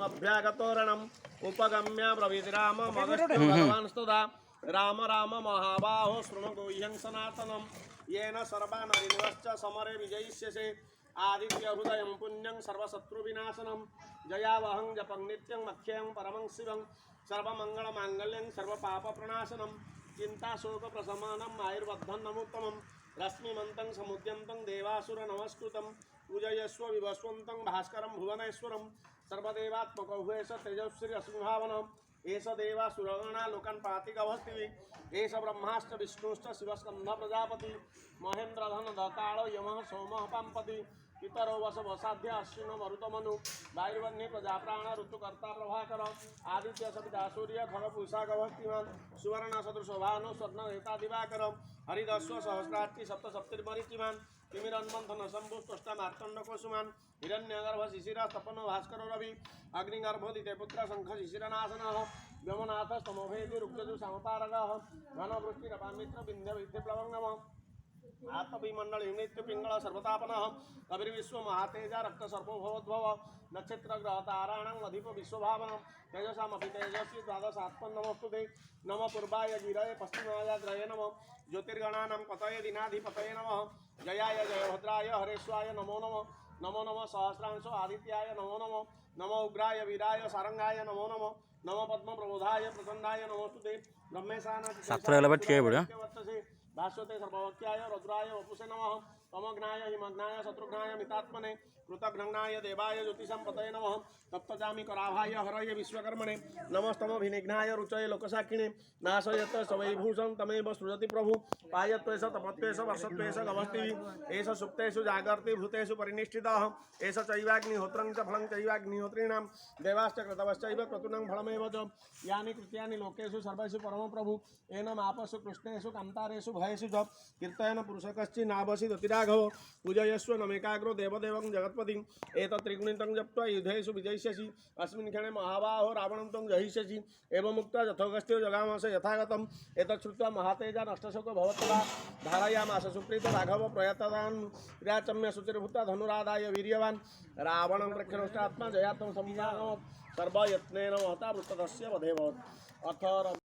तस्मभ्यागतोरणम् उपगम्य ब्रवीतिराम मगस्त्यो भगवान् स्तुता राम राम महाबाहो शृणु गुह्यं सनातनं येन सर्वा नरिनश्च समरे विजयिष्यसे आदित्य हृदयं पुण्यं सर्वशत्रुविनाशनं जयावहं जपं नित्यं मख्यं परमं शिवं सर्वमङ्गलमाङ्गल्यं सर्वपापप्रणाशनं चिन्ताशोकप्रशमनम् आयुर्वर्धनमुत्तमं रश्मिमन्तं समुद्यन्तं देवासुरनमस्कृतं पूजयस्व विवस्वन्तं भास्करं भुवनेश्वरं सर्वदेवात्मको भूयस तेजस्वी असुभावनम् एष देवासुरगणा लोकान् पातिकवस्थिति एष ब्रह्माश्च विष्णुश्च शिवस्कन्ध प्रजापति महेन्द्रधन दकालो यमः सोमः पाम्पति पितरो वसवसाध्य अश्विनो मरुतमनु वायुर्वह्नि प्रजाप्राण ऋतुकर्ता प्रभाकर आदित्य सविता सूर्य खगपूषा गवस्तिमान् सुवर्ण सदृशभानु स्वर्णनेता दिवाकर हरिदस्व सहस्राक्षी सप्तसप्तिर्मरीचिमान् तिमिरन्मन्थन शम्भुष्टष्टा मार्तण्डकोसुमान् हिरण्यगर्भ शिशिरा तपनो भास्करो रवि अग्निगर्भोदिते पुत्र शंख शिशिरनाशनः व्योमनाथ स्तमोभेदि रुग्जु समपारगः घनवृष्टिरपामित्र विन्ध्य विद्यप्लवङ्गम आत्मविमंडल नित्य पिंगल सर्वतापनः कविर्विश्व महातेजा रक्त सर्पो भवद्भव नक्षत्र ग्रह ताराणां अधिप विश्वभावनं तेजसामपि तेजस्वी द्वादशात्मन् नमोस्तुते नमः पूर्वाय गिरये पश्चिमाय ग्रहे नमः ज्योतिर्गणानां पतये दिनाधिपतये नमः जयाय जयभद्राय हरेश्वाय नमो नमः नमो नमः सहस्रांशो आदित्याय नमो नमः नमो उग्राय वीराय सारंगाय नमो नमः नमो पद्म प्रबोधाय प्रचंडाय नमोस्तुते ब्रह्मेशाना भाष्यते सर्ववक्याय रुद्राय वपुषे नमः तमग्नाय हिमग्नाय शत्रुघ्नाय मितात्मने कृतघ्नाय देवाय ज्योतिषं पतये नमः तप्तजामि कराभाय हरये विश्वकर्मणे नमस्तमभिनिघ्नाय रुचये लोकसाक्षिणे नाशयत सवैभूषं तमेव सृजति प्रभु पायत्वेष तपत्वेष वर्षत्वेष गवस्तिः एष सुप्तेषु जागर्ति भूतेषु परिनिष्ठितः एष चैवाग्निहोत्रं च फलं चैवाग्निहोत्रीणां देवाश्च क्रतवश्चैव क्रतूनां फलमेव च यानि कृत्यानि लोकेषु सर्वेषु परमो प्रभु एनमापसु कृष्णेषु कान्तारेषु भयेषु च कीर्तयन् पुरुषकश्चि नावसिदतिराघव पूजयस्व नमेकाग्रो देवदेवं जगत्पतिं एतत् त्रिगुणितं जप्त्वा युद्धेषु विजयिष्यसि अस्मिन् क्षणे महाबाहो रावणं त्वं जहिष्यसि एवमुक्त्वा यथोगस्त्यो जगामस यथागतम् एतत् श्रुत्वा महातेजा नष्टशोको भवत्वा धारयामास सुप्रीत राघव प्रयततान् विराचम्य शुचिर्भूत्वा धनुरादाय वीर्यवान् रावणं प्रख्यनष्टात्मा जयात्मं संज्ञानमत् सर्वयत्नेन महता वृत्तस्य वधे भवत् अथ